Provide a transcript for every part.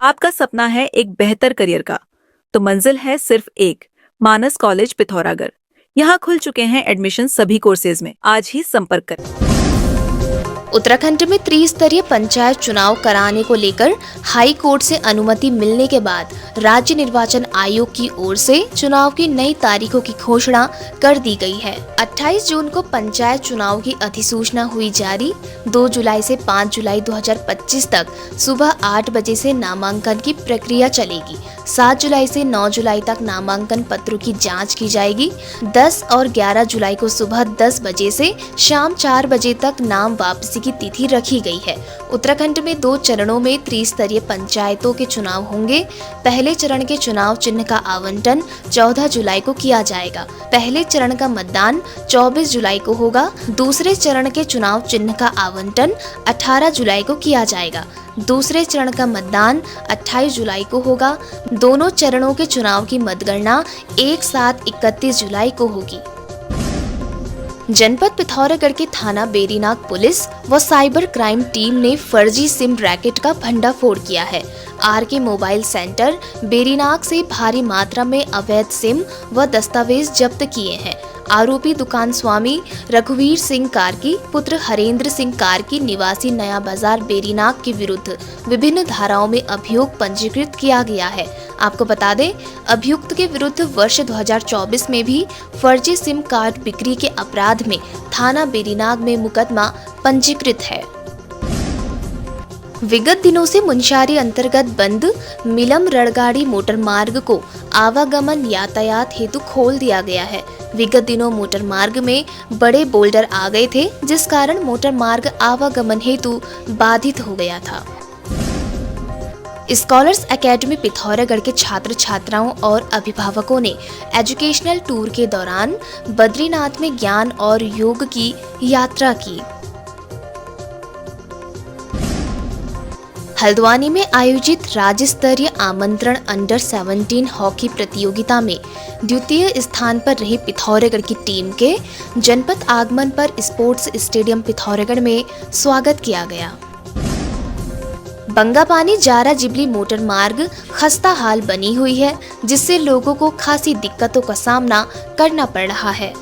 आपका सपना है एक बेहतर करियर का, तो मंजिल है सिर्फ एक, मानस कॉलेज पिथौरागढ़। यहाँ खुल चुके हैं एडमिशन सभी कोर्सेज में। आज ही संपर्क करें। उत्तराखंड में त्रिस्तरीय पंचायत चुनाव कराने को लेकर हाई कोर्ट से अनुमति मिलने के बाद राज्य निर्वाचन आयोग की ओर से चुनाव की नई तारीखों की घोषणा कर दी गई है। 28 जून को पंचायत चुनाव की अधिसूचना हुई जारी। 2 जुलाई से 5 जुलाई 2025 तक सुबह 8 बजे से नामांकन की प्रक्रिया चलेगी। 7 जुलाई से 9 जुलाई तक नामांकन पत्रों की जांच की जाएगी। 10 और 11 जुलाई को सुबह 10 बजे से शाम 4 बजे तक नाम वापसी की तिथि रखी गई है। उत्तराखंड में 2 चरणों में त्रिस्तरीय पंचायतों के चुनाव होंगे। पहले चरण के चुनाव चिन्ह का आवंटन 14 जुलाई को किया जाएगा। पहले चरण का मतदान 24 जुलाई को होगा। दूसरे चरण के चुनाव चिन्ह का आवंटन 18 जुलाई को किया जाएगा। दूसरे चरण का मतदान 28 जुलाई को होगा। दोनों चरणों के चुनाव की मतगणना एक साथ 31 जुलाई को होगी। जनपद पिथौरागढ़ के थाना बेरीनाग पुलिस व साइबर क्राइम टीम ने फर्जी सिम रैकेट का भंडाफोड़ किया है। आरके मोबाइल सेंटर बेरीनाग से भारी मात्रा में अवैध सिम व दस्तावेज जब्त किए हैं। आरोपी दुकान स्वामी रघुवीर सिंह कार्की पुत्र हरेंद्र सिंह कार्की निवासी नया बाजार बेरीनाग के विरुद्ध विभिन्न धाराओं में अभियोग पंजीकृत किया गया है। आपको बता दें, अभियुक्त के विरुद्ध वर्ष 2024 में भी फर्जी सिम कार्ड बिक्री के अपराध में थाना बेरीनाग में मुकदमा पंजीकृत है। विगत दिनों से मुंशारी अंतर्गत बंद मिलम रड़गाड़ी मोटर मार्ग को आवागमन यातायात हेतु खोल दिया गया है। विगत दिनों मोटर मार्ग में बड़े बोल्डर आ गए थे, जिस कारण मोटर मार्ग आवागमन हेतु बाधित हो गया था। स्कॉलर्स एकेडमी पिथौरागढ़ के छात्र छात्राओं और अभिभावकों ने एजुकेशनल टूर के दौरान बद्रीनाथ में ज्ञान और योग की यात्रा की। हल्द्वानी में आयोजित राज्य स्तरीय आमंत्रण अंडर 17 हॉकी प्रतियोगिता में द्वितीय स्थान पर रही पिथौरागढ़ की टीम के जनपद आगमन पर स्पोर्ट्स स्टेडियम पिथौरागढ़ में स्वागत किया गया। बंगापानी जारा जिबली मोटर मार्ग खस्ता हाल बनी हुई है, जिससे लोगों को खासी दिक्कतों का सामना करना पड़ रहा है।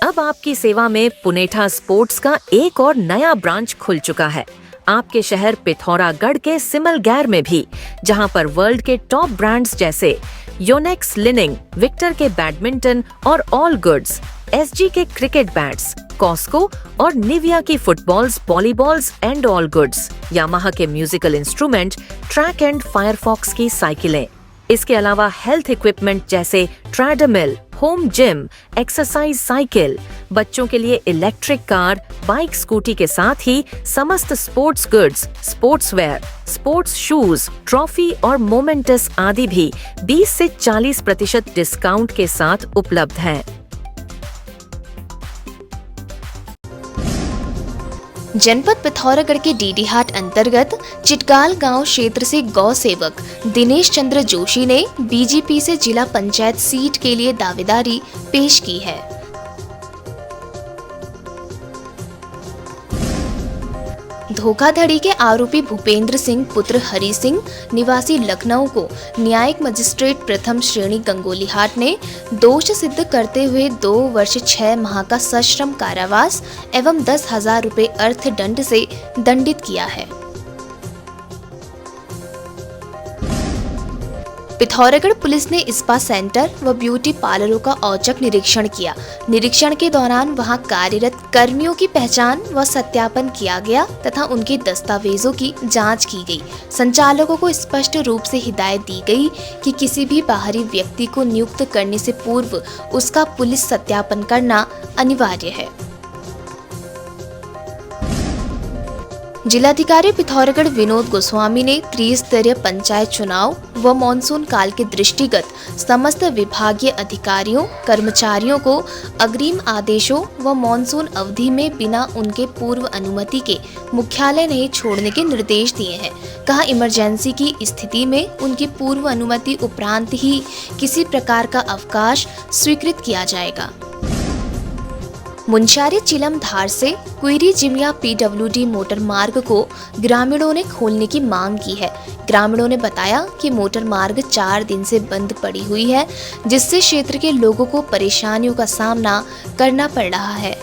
अब आपकी सेवा में पुनेठा स्पोर्ट्स का एक और नया ब्रांच खुल चुका है। आपके शहर पिथौरागढ़ के सिमलगैर में भी, जहां पर वर्ल्ड के टॉप ब्रांड्स जैसे योनेक्स लिनिंग, विक्टर के बैडमिंटन और ऑल गुड्स, एसजी के क्रिकेट बैट्स, कॉस्को और निविया की footballs, volleyballs and all goods, Yamaha के musical instrument, track and Firefox की साइकिलें। इसके अलावा हेल्थ इक्विपमेंट जैसे treadmill, home gym, exercise cycle, बच्चों के लिए इलेक्ट्रिक कार, बाइक, स्कूटी के साथ ही समस्त sports goods, sports wear, sports shoes, trophy और मोमेंटस आदि भी 20 से 40% डिस्काउंट के साथ उपलब्ध हैं। जनपद पिथौरागढ़ के डीडीहाट अंतर्गत चिटगाल गांव क्षेत्र से गौ सेवक दिनेश चंद्र जोशी ने बीजेपी से जिला पंचायत सीट के लिए दावेदारी पेश की है। धोखाधड़ी के आरोपी भूपेंद्र सिंह पुत्र हरि सिंह निवासी लखनऊ को न्यायिक मजिस्ट्रेट प्रथम श्रेणी गंगोलीहाट ने दोष सिद्ध करते हुए 2 वर्ष 6 माह का सश्रम कारावास एवं 10,000 रुपए अर्थदंड से दंडित किया है। पिथौरागढ़ पुलिस ने स्पा सेंटर व ब्यूटी पार्लरों का औचक निरीक्षण किया। निरीक्षण के दौरान वहां कार्यरत कर्मियों की पहचान व सत्यापन किया गया तथा उनके दस्तावेजों की जांच की गई। संचालकों को स्पष्ट रूप से हिदायत दी गई कि किसी भी बाहरी व्यक्ति को नियुक्त करने से पूर्व उसका पुलिस सत्यापन करना अनिवार्य है। जिलाधिकारी पिथौरागढ़ विनोद गोस्वामी ने त्रिस्तरीय पंचायत चुनाव व मानसून काल के दृष्टिगत समस्त विभागीय अधिकारियों कर्मचारियों को अग्रिम आदेशों व मानसून अवधि में बिना उनके पूर्व अनुमति के मुख्यालय नहीं छोड़ने के निर्देश दिए हैं। कहा, इमरजेंसी की स्थिति में उनकी पूर्व अनुमति उपरांत ही किसी प्रकार का अवकाश स्वीकृत किया जाएगा। मुंशारी चिलम धार से कुइरी जिमिया पीडब्ल्यूडी मोटर मार्ग को ग्रामीणों ने खोलने की मांग की है। ग्रामीणों ने बताया कि मोटर मार्ग 4 दिन से बंद पड़ी हुई है, जिससे क्षेत्र के लोगों को परेशानियों का सामना करना पड़ रहा है।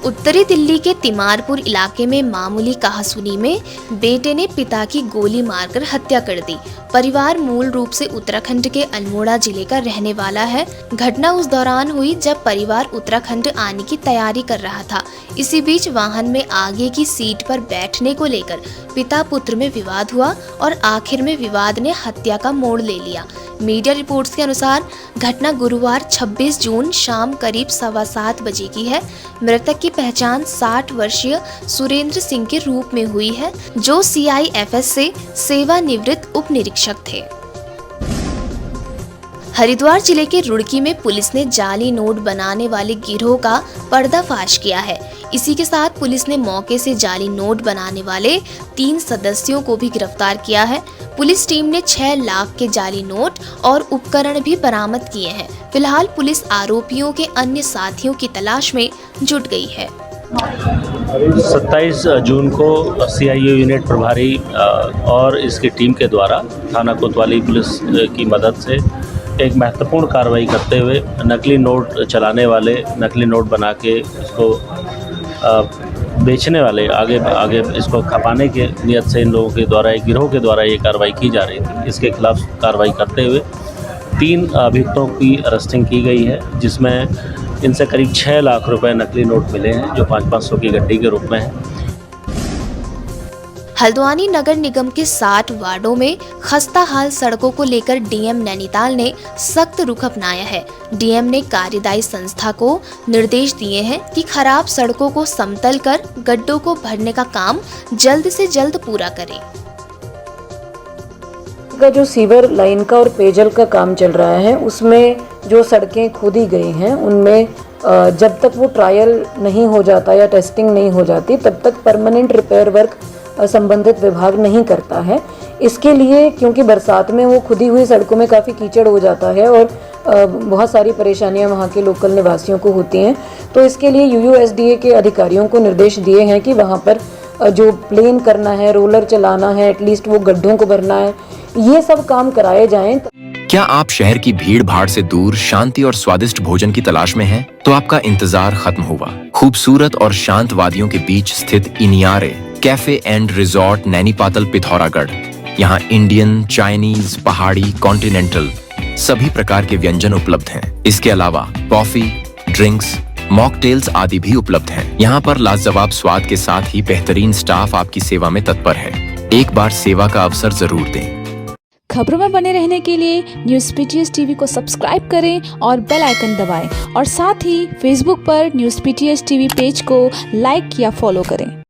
उत्तरी दिल्ली के तिमारपुर इलाके में मामूली कहासुनी में बेटे ने पिता की गोली मारकर हत्या कर दी। परिवार मूल रूप से उत्तराखंड के अल्मोड़ा जिले का रहने वाला है। घटना उस दौरान हुई जब परिवार उत्तराखंड आने की तैयारी कर रहा था। इसी बीच वाहन में आगे की सीट पर बैठने को लेकर पिता पुत्र में विवाद हुआ और आखिर में विवाद ने हत्या का मोड़ ले लिया। मीडिया रिपोर्ट्स के अनुसार घटना गुरुवार 26 जून शाम करीब 7:15 बजे की है। मृतक की पहचान 60 वर्षीय सुरेंद्र सिंह के रूप में हुई है, जो CIFS से सेवानिवृत्त उप निरीक्षक थे। हरिद्वार जिले के रुड़की में पुलिस ने जाली नोट बनाने वाले गिरोह का पर्दाफाश किया है। इसी के साथ पुलिस ने मौके से जाली नोट बनाने वाले 3 सदस्यों को भी गिरफ्तार किया है। पुलिस टीम ने 6 लाख के जाली नोट और उपकरण भी बरामद किए हैं। फिलहाल पुलिस आरोपियों के अन्य साथियों की तलाश में जुट गई है। 27 जून को CIO यूनिट प्रभारी और इसकी टीम के द्वारा थाना कोतवाली पुलिस की मदद से एक महत्वपूर्ण कार्रवाई करते हुए नकली नोट चलाने वाले, नकली नोट बना के इसको बेचने वाले, आगे इसको खपाने के नियत से इन लोगों के द्वारा, एक गिरोह के द्वारा ये कार्रवाई की जा रही थी। इसके खिलाफ कार्रवाई करते हुए 3 अभियुक्तों की अरेस्टिंग की गई है, जिसमें इनसे करीब 6 लाख रुपए नकली नोट मिले हैं, जो 500-500 की गड्डी के रूप में है। हल्द्वानी नगर निगम के 60 वार्डों में खस्ता हाल सड़कों को लेकर DM नैनीताल ने सख्त रुख अपनाया है। DM ने कार्यदायी संस्था को निर्देश दिए हैं कि खराब सड़कों को समतल कर गड्ढों को भरने का काम जल्द से जल्द पूरा करें। का जो सीवर लाइन का और पेयजल का काम चल रहा है, उसमें जो सड़कें खोदी गई हैं उनमें जब तक वो ट्रायल नहीं हो जाता या टेस्टिंग नहीं हो जाती, तब तक परमानेंट रिपेयर वर्क संबंधित विभाग नहीं करता है। इसके लिए क्योंकि बरसात में वो खुदी हुई सड़कों में काफ़ी कीचड़ हो जाता है और बहुत सारी परेशानियां वहाँ के लोकल निवासियों को होती हैं, तो इसके लिए UUSDA के अधिकारियों को निर्देश दिए हैं कि वहाँ पर जो प्लेन करना है, रोलर चलाना है, एटलीस्ट वो गड्ढों को भरना है, ये सब काम कराए जाएं। क्या आप शहर की भीड़ भाड़ से दूर शांति और स्वादिष्ट भोजन की तलाश में हैं? तो आपका इंतजार खत्म हुआ। खूबसूरत और शांत वादियों के बीच स्थित इनियारे कैफे एंड रिजॉर्ट नैनीपातल पिथौरागढ़। यहाँ इंडियन, चाइनीज, पहाड़ी, कॉन्टिनेंटल सभी प्रकार के व्यंजन उपलब्ध हैं। इसके अलावा कॉफी, ड्रिंक्स, मॉकटेल्स आदि भी उपलब्ध हैं। यहाँ पर लाजवाब स्वाद के साथ ही बेहतरीन स्टाफ आपकी सेवा में तत्पर है। एक बार सेवा का अवसर जरूर दें। खबरों में बने रहने के लिए न्यूज़ PTS TV को सब्सक्राइब करें और बेल आइकन दबाएं और साथ ही फेसबुक पर न्यूज़ PTS TV पेज को लाइक या फॉलो करें।